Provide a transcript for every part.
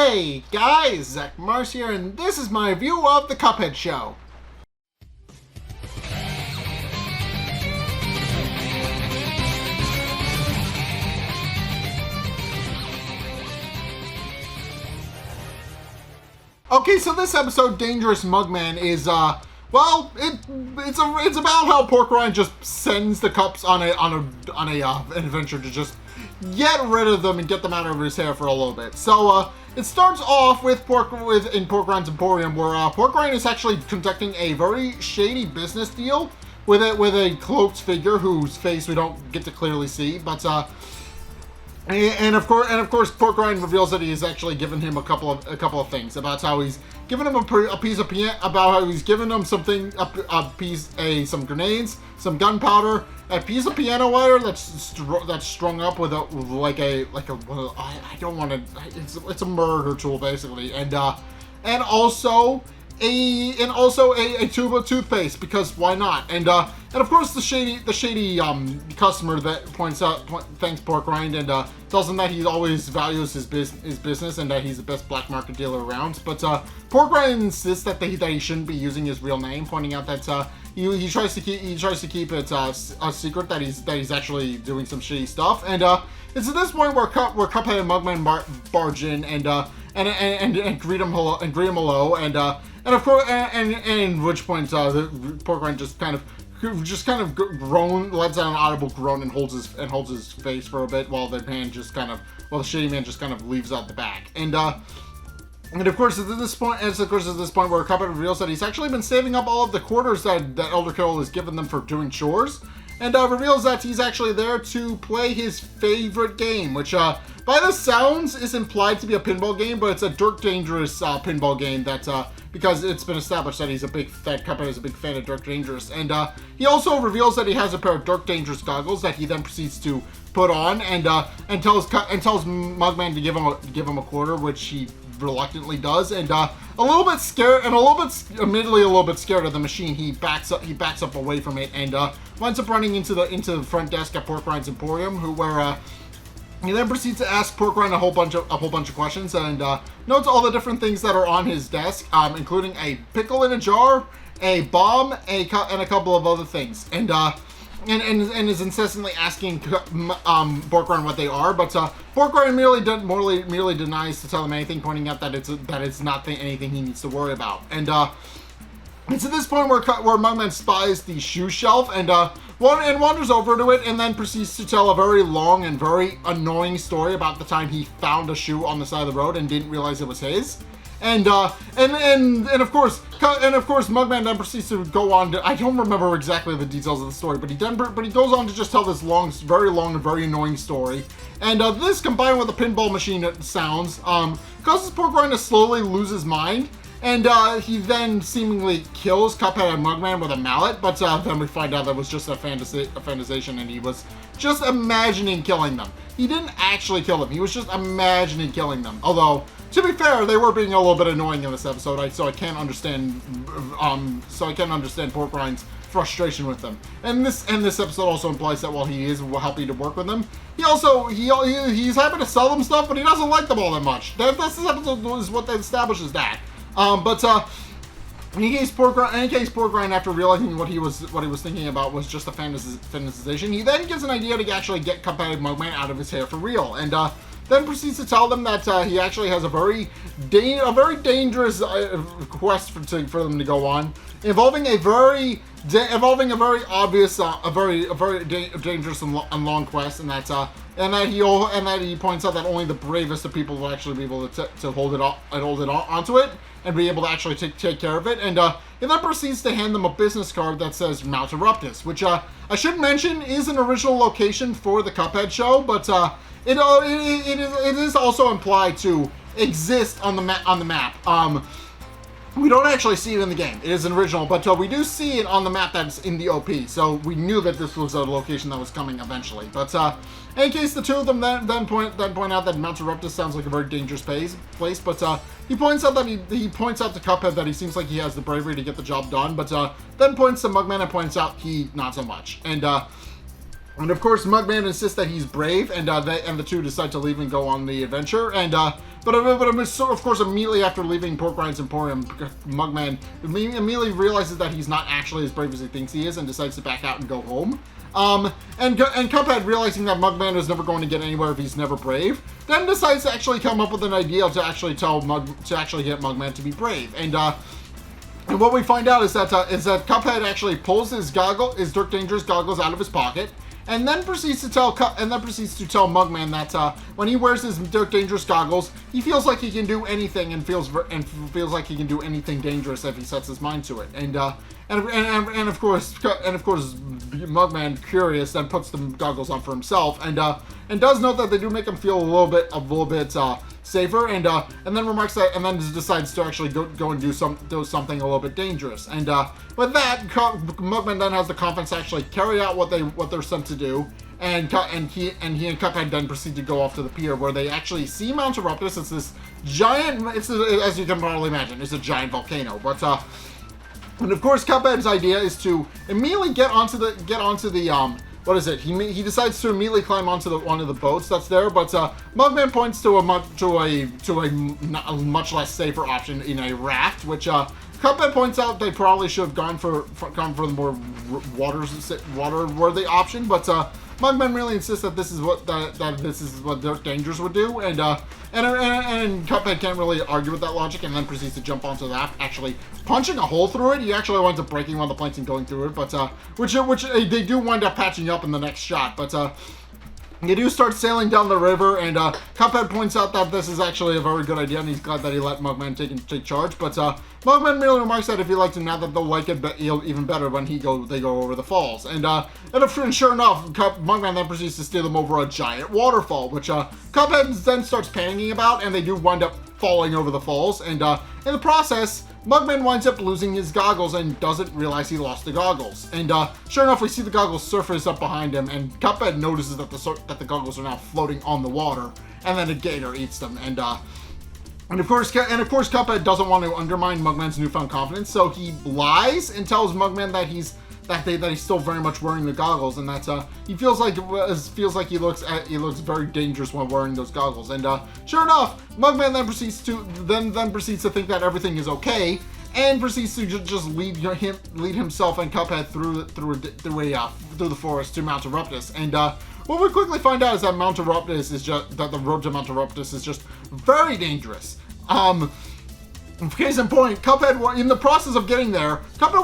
Hey guys, Zack here, and this is my review of the Cuphead show. Okay, so this episode, Dangerous Mugman, is it's about how Porkrind just sends the cups on an adventure to just get rid of them and get them out of his hair for a little bit. So it starts off with in Porkrind's Emporium, where Porkrind is actually conducting a very shady business deal with a cloaked figure whose face we don't get to clearly see, but and of course, Porkrind reveals that he has actually given him a couple of things about how he's given him a piece of piano, about how he's given him some grenades, some gunpowder, a piece of piano wire that's strung up with it's a murder tool basically, and also a tube of toothpaste, because why not? And of course the shady customer that thanks Porkrind and tells him that he always values his business and that he's the best black market dealer around. But Porkrind insists that he shouldn't be using his real name, pointing out that he tries to keep it a secret that he's actually doing some shady stuff. And it's at this point where Cuphead and Mugman barge in and greet him hello, and of course, and which point Porkrind just kind of lets out an audible groan and holds his face for a bit while the shady man just kind of leaves out the back. And of course, at this point where Cuphead reveals that he's actually been saving up all of the quarters that Elder Carol has given them for doing chores, and reveals that he's actually there to play his favorite game, which by the sounds is implied to be a pinball game, but it's a Dirk Dangerous pinball game because it's been established that Cuphead is a big fan of Dirk Dangerous. And he also reveals that he has a pair of Dirk Dangerous goggles that he then proceeds to put on and tells Mugman to give him a quarter, which he reluctantly does, and admittedly a little bit scared of the machine, he backs up away from it and winds up running into the front desk at Porkrind's Emporium, where he then proceeds to ask Porkrind a whole bunch of questions, and notes all the different things that are on his desk, including a pickle in a jar, a bomb, and a couple of other things, and is incessantly asking Porkrind what they are, but Porkrind merely denies to tell him anything, pointing out that it's not anything he needs to worry about. And it's at this point where Mugman spies the shoe shelf and wanders over to it, and then proceeds to tell a very long and very annoying story about the time he found a shoe on the side of the road and didn't realize it was his. And of course Mugman then proceeds to go on to, I don't remember exactly the details of the story, but he goes on to just tell this very long and very annoying story. And this, combined with the pinball machine sounds, causes Porkrind to slowly lose his mind. And he then seemingly kills Cuphead and Mugman with a mallet, but then we find out that was just a fantasization, and he was just imagining killing them. He didn't actually kill them, he was just imagining killing them. Although, to be fair, they were being a little bit annoying in this episode, so I can't understand Porkrind's frustration with them. And this episode also implies that while he is happy to work with them, he's happy to sell them stuff, but he doesn't like them all that much. This episode is what establishes that. But in any case, Porkrind, after realizing what he was thinking about was just a fantasization, he then gets an idea to actually get Cuphead and Mugman out of his hair for real, and then proceeds to tell them that he actually has a very dangerous quest for them to go on, involving a very obvious, dangerous and long quest, and that he points out that only the bravest of people will actually be able to hold it onto it and be able to actually take care of it. And he then proceeds to hand them a business card that says Mount Eruptus, which I should mention is an original location for the Cuphead show, but it is also implied to exist on the map. We don't actually see it in the game. It is an original, but we do see it on the map that's in the OP, so we knew that this was a location that was coming eventually. But in any case, the two of them then point out that Mount Eruptus sounds like a very dangerous place, but he points out to Cuphead that he seems like he has the bravery to get the job done, but then points to Mugman and points out he not so much. And of course, Mugman insists that he's brave, and the two decide to leave and go on the adventure. And of course, immediately after leaving Porkrind's Emporium, Mugman immediately realizes that he's not actually as brave as he thinks he is and decides to back out and go home. And Cuphead, realizing that Mugman is never going to get anywhere if he's never brave, then decides to actually come up with an idea to actually get Mugman to be brave. And what we find out is that Cuphead actually pulls his Dark Dangerous goggles out of his pocket, and then proceeds to tell Mugman that when he wears his Dark Dangerous goggles, he feels like he can do anything and feels like he can do anything dangerous if he sets his mind to it. And of course, Mugman, curious, then puts the goggles on for himself, and does note that they do make him feel a little bit safer, and then remarks that, and then decides to actually go and do something a little bit dangerous. And with that, Mugman then has the confidence to actually carry out what they're sent to do. And he and Cuphead then proceed to go off to the pier, where they actually see Mount Eruptus. It's this giant, as you can probably imagine, it's a giant volcano. But and of course, Cuphead's idea is to immediately get onto the what is it? He decides to immediately climb onto one of the boats that's there, but Mugman points to a much less safer option in a raft, which Cuphead points out they probably should have gone for the more water-worthy option, but Mugman really insists that this is what Dark Dangers would do, and Cuphead can't really argue with that logic, and then proceeds to jump onto the raft, actually punching a hole through it. He actually winds up breaking one of the planks and going through it, but which they do wind up patching up in the next shot, but they do start sailing down the river, and Cuphead points out that this is actually a very good idea, and he's glad that he let Mugman take charge. But Mugman merely remarks that if he liked him now, that they'll like it even better when they go over the falls. And sure enough, Mugman then proceeds to steer them over a giant waterfall, which Cuphead then starts panicking about, and they do wind up falling over the falls. And in the process, Mugman winds up losing his goggles and doesn't realize he lost the goggles. And sure enough, we see the goggles surface up behind him, and Cuphead notices that the goggles are now floating on the water, and then a gator eats them. And of course, Cuphead doesn't want to undermine Mugman's newfound confidence, so he lies and tells Mugman that he's still very much wearing the goggles, and that he feels like he looks very dangerous when wearing those goggles. And sure enough, Mugman then proceeds to think that everything is okay, and proceeds to just lead himself and Cuphead through the forest to Mount Eruptus. And what we quickly find out is that the road to Mount Eruptus is just very dangerous. Case in point, Cuphead, in the process of getting there, Cuphead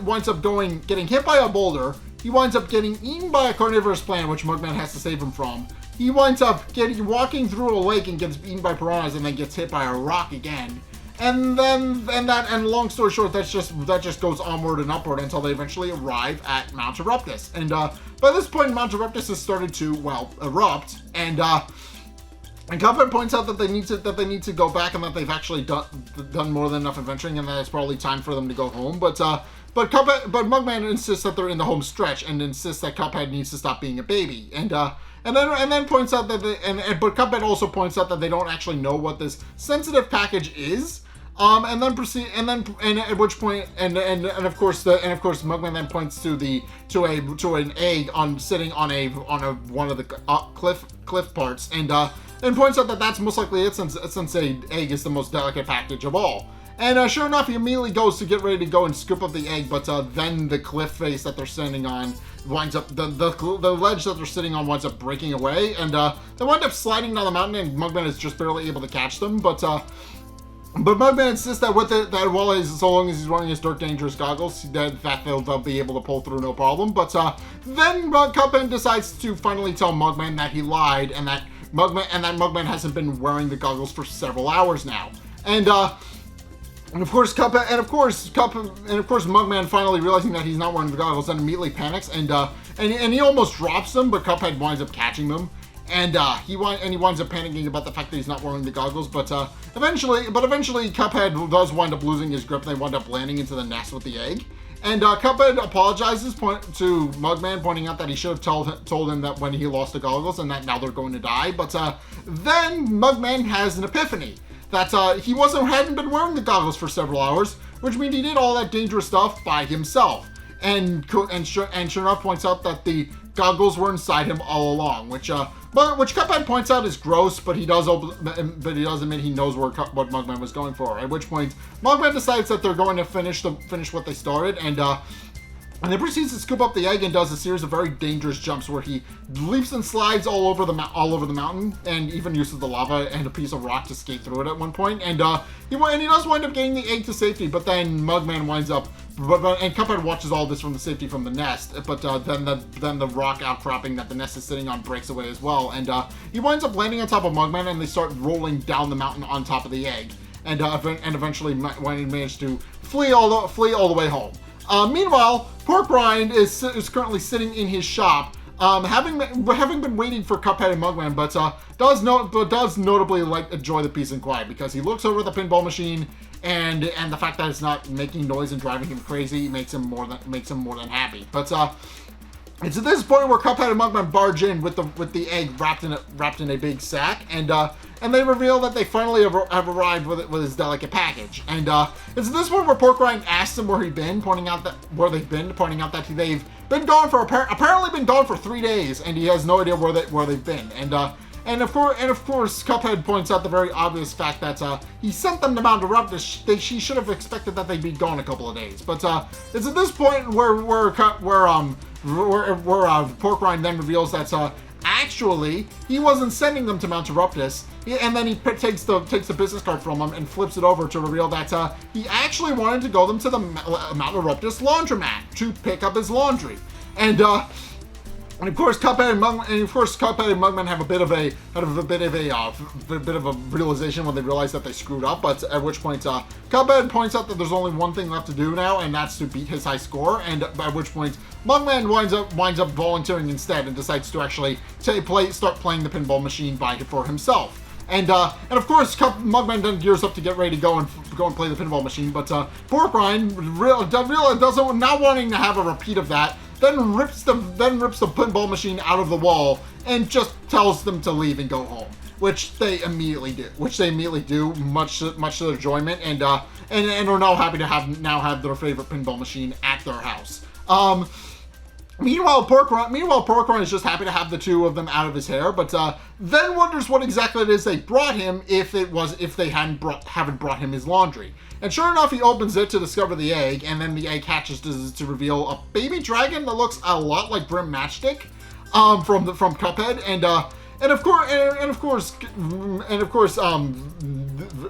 winds up getting hit by a boulder. He winds up getting eaten by a carnivorous plant, which Mugman has to save him from. He winds up walking through a lake and gets eaten by piranhas, and then gets hit by a rock again. And long story short, that just goes onward and upward until they eventually arrive at Mount Eruptus. And by this point, Mount Eruptus has started to erupt, and Cuphead points out that they need to go back, and that they've actually done more than enough adventuring, and that it's probably time for them to go home. But Mugman insists that they're in the home stretch, and insists that Cuphead needs to stop being a baby. And then points out that but Cuphead also points out that they don't actually know what this sensitive package is. And at which point, and of course Mugman then points to an egg sitting on one of the cliff parts, and points out that that's most likely it, since a egg is the most delicate package of all. And sure enough, he immediately goes to get ready to go and scoop up the egg, but then the cliff face that they're standing on winds up, the ledge that they're sitting on winds up breaking away, and they wind up sliding down the mountain, and Mugman is just barely able to catch them. But Mugman insists that so long as he's wearing his Dark Dangerous goggles, that they'll be able to pull through no problem. But then Cuphead decides to finally tell Mugman that he lied, and that Mugman hasn't been wearing the goggles for several hours now. And of course Mugman, finally realizing that he's not wearing the goggles, then immediately panics, and he almost drops them, but Cuphead winds up catching them. And he winds up panicking about the fact that he's not wearing the goggles, but eventually Cuphead does wind up losing his grip, and they wind up landing into the nest with the egg. And Cuphead apologizes to Mugman, pointing out that he should have told him that when he lost the goggles, and that now they're going to die. But then Mugman has an epiphany that he hadn't been wearing the goggles for several hours, which means he did all that dangerous stuff by himself. And sure enough points out that the goggles were inside him all along, which but which Cuphead points out is gross, but he does admit he knows what Mugman was going for. At which point, Mugman decides that they're going to finish what they started, and then proceeds to scoop up the egg and does a series of very dangerous jumps where he leaps and slides all over the mountain, and even uses the lava and a piece of rock to skate through it at one point. And he does wind up getting the egg to safety, but then Mugman winds up, and Cuphead watches all this from the safety from the nest. But then the rock outcropping that the nest is sitting on breaks away as well, and he winds up landing on top of Mugman, and they start rolling down the mountain on top of the egg, and eventually manage to flee all the way home. Meanwhile, Porkrind is currently sitting in his shop, having been waiting for Cuphead and Mugman, but does notably enjoy the peace and quiet, because he looks over the pinball machine, and the fact that it's not making noise and driving him crazy makes him more than happy. But it's at this point where Cuphead and Mugman barge in with the egg wrapped in a big sack, and they reveal that they finally have arrived with his delicate package. And it's at this point where Porkrind asks them where they've been, pointing out that they've been gone for apparently been gone for 3 days, and he has no idea where they've been. And of course, Cuphead points out the very obvious fact that he sent them to Mount Eruptor. She should have expected that they'd be gone a couple of days. But it's at this point where Porkrind then reveals that actually he wasn't sending them to Mount Eruptus, and then he takes the business card from him and flips it over to reveal that he actually wanted to go them to the Mount Eruptus laundromat to pick up his laundry. And of course, Cuphead and Mugman have a bit of a realization when they realize that they screwed up. But at which point, Cuphead points out that there's only one thing left to do now, and that's to beat his high score. And at which point, Mugman winds up volunteering instead and decides to actually start playing the pinball machine for himself. And of course, Mugman then gears up to get ready to go and play the pinball machine. But Porkrind, not wanting to have a repeat of that, then rips the pinball machine out of the wall and just tells them to leave and go home, which they immediately do, much to their enjoyment, and are now happy to have their favorite pinball machine at their house. Meanwhile, Porkrind is just happy to have the two of them out of his hair, but then wonders what exactly it is they brought him if they haven't brought him his laundry. And sure enough, he opens it to discover the egg, and then the egg hatches to reveal a baby dragon that looks a lot like Grim Matchstick from Cuphead, and of course,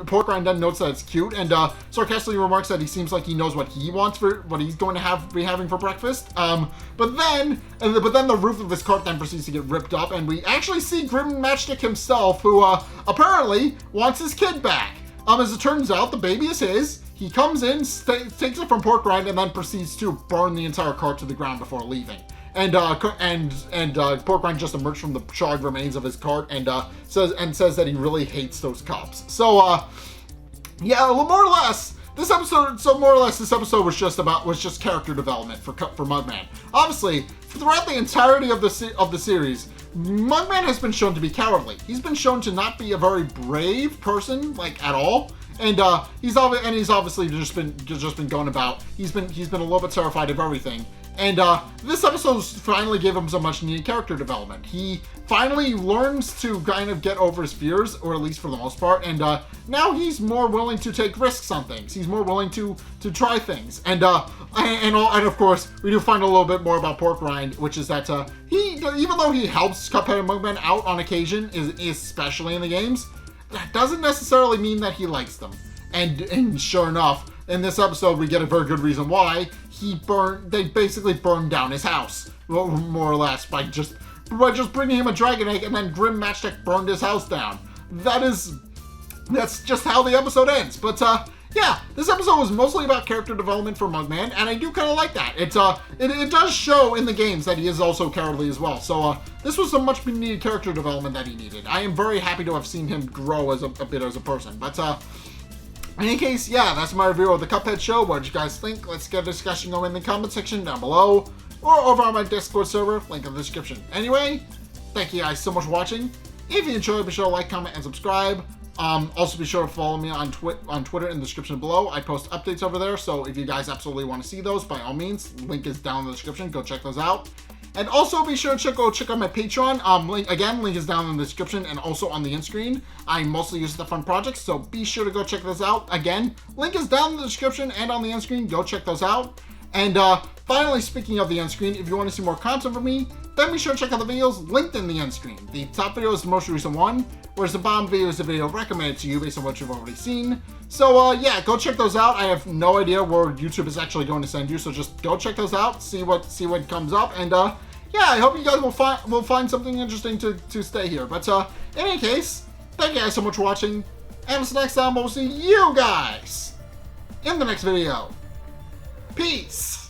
Porkrind then notes that it's cute, and sarcastically remarks that he seems like he knows what he's going to be having for breakfast. But then the roof of his cart then proceeds to get ripped up, and we actually see Grim Matchstick himself, who apparently wants his kid back. As it turns out, the baby is his. He comes in, takes it from Porkrind, and then proceeds to burn the entire cart to the ground before leaving. And Porkrind just emerged from the charred remains of his cart and says that he really hates those cops. So yeah, more or less, this episode was just character development for Mugman. Obviously, throughout the entirety of the series, Mugman has been shown to be cowardly. He's been shown to not be a very brave person, at all. And he's obviously just been going about. He's been a little bit terrified of everything. And this episode finally gave him some much needed character development. He finally learns to kind of get over his fears, or at least for the most part. And now he's more willing to take risks on things. He's more willing to try things. And of course, we do find a little bit more about Porkrind, which is that he, even though he helps Cuphead and Mugman out on occasion, especially in the games, that doesn't necessarily mean that he likes them. And sure enough, in this episode, we get a very good reason why they basically burned down his house, more or less, by just bringing him a dragon egg, and then Grim Matchstick burned his house down. That's just how the episode ends. But yeah, this episode was mostly about character development for Mugman, and I do kind of like that. It does show in the games that he is also cowardly as well. So this was some much needed character development that he needed. I am very happy to have seen him grow a bit as a person. But in any case, yeah, that's my review of the Cuphead show. What did you guys think? Let's get a discussion going in the comment section down below, or over on my Discord server, link in the description. Anyway, thank you guys so much for watching. If you enjoyed, be sure to like, comment, and subscribe. Also be sure to follow me on Twitter in the description below. I post updates over there, so if you guys absolutely want to see those, by all means, link is down in the description. Go check those out. And also be sure to go check out my Patreon. Link is down in the description and also on the end screen. I mostly use it for fun projects, so be sure to go check those out. Again, link is down in the description and on the end screen. Go check those out. And finally, speaking of the end screen, if you want to see more content from me, then be sure to check out the videos linked in the end screen. The top video is the most recent one, whereas the bottom video is the video recommended to you based on what you've already seen. So yeah, go check those out. I have no idea where YouTube is actually going to send you, so just go check those out, see what comes up, and yeah, I hope you guys will find something interesting to stay here. But in any case, thank you guys so much for watching, and until next time, we'll see you guys in the next video. Peace!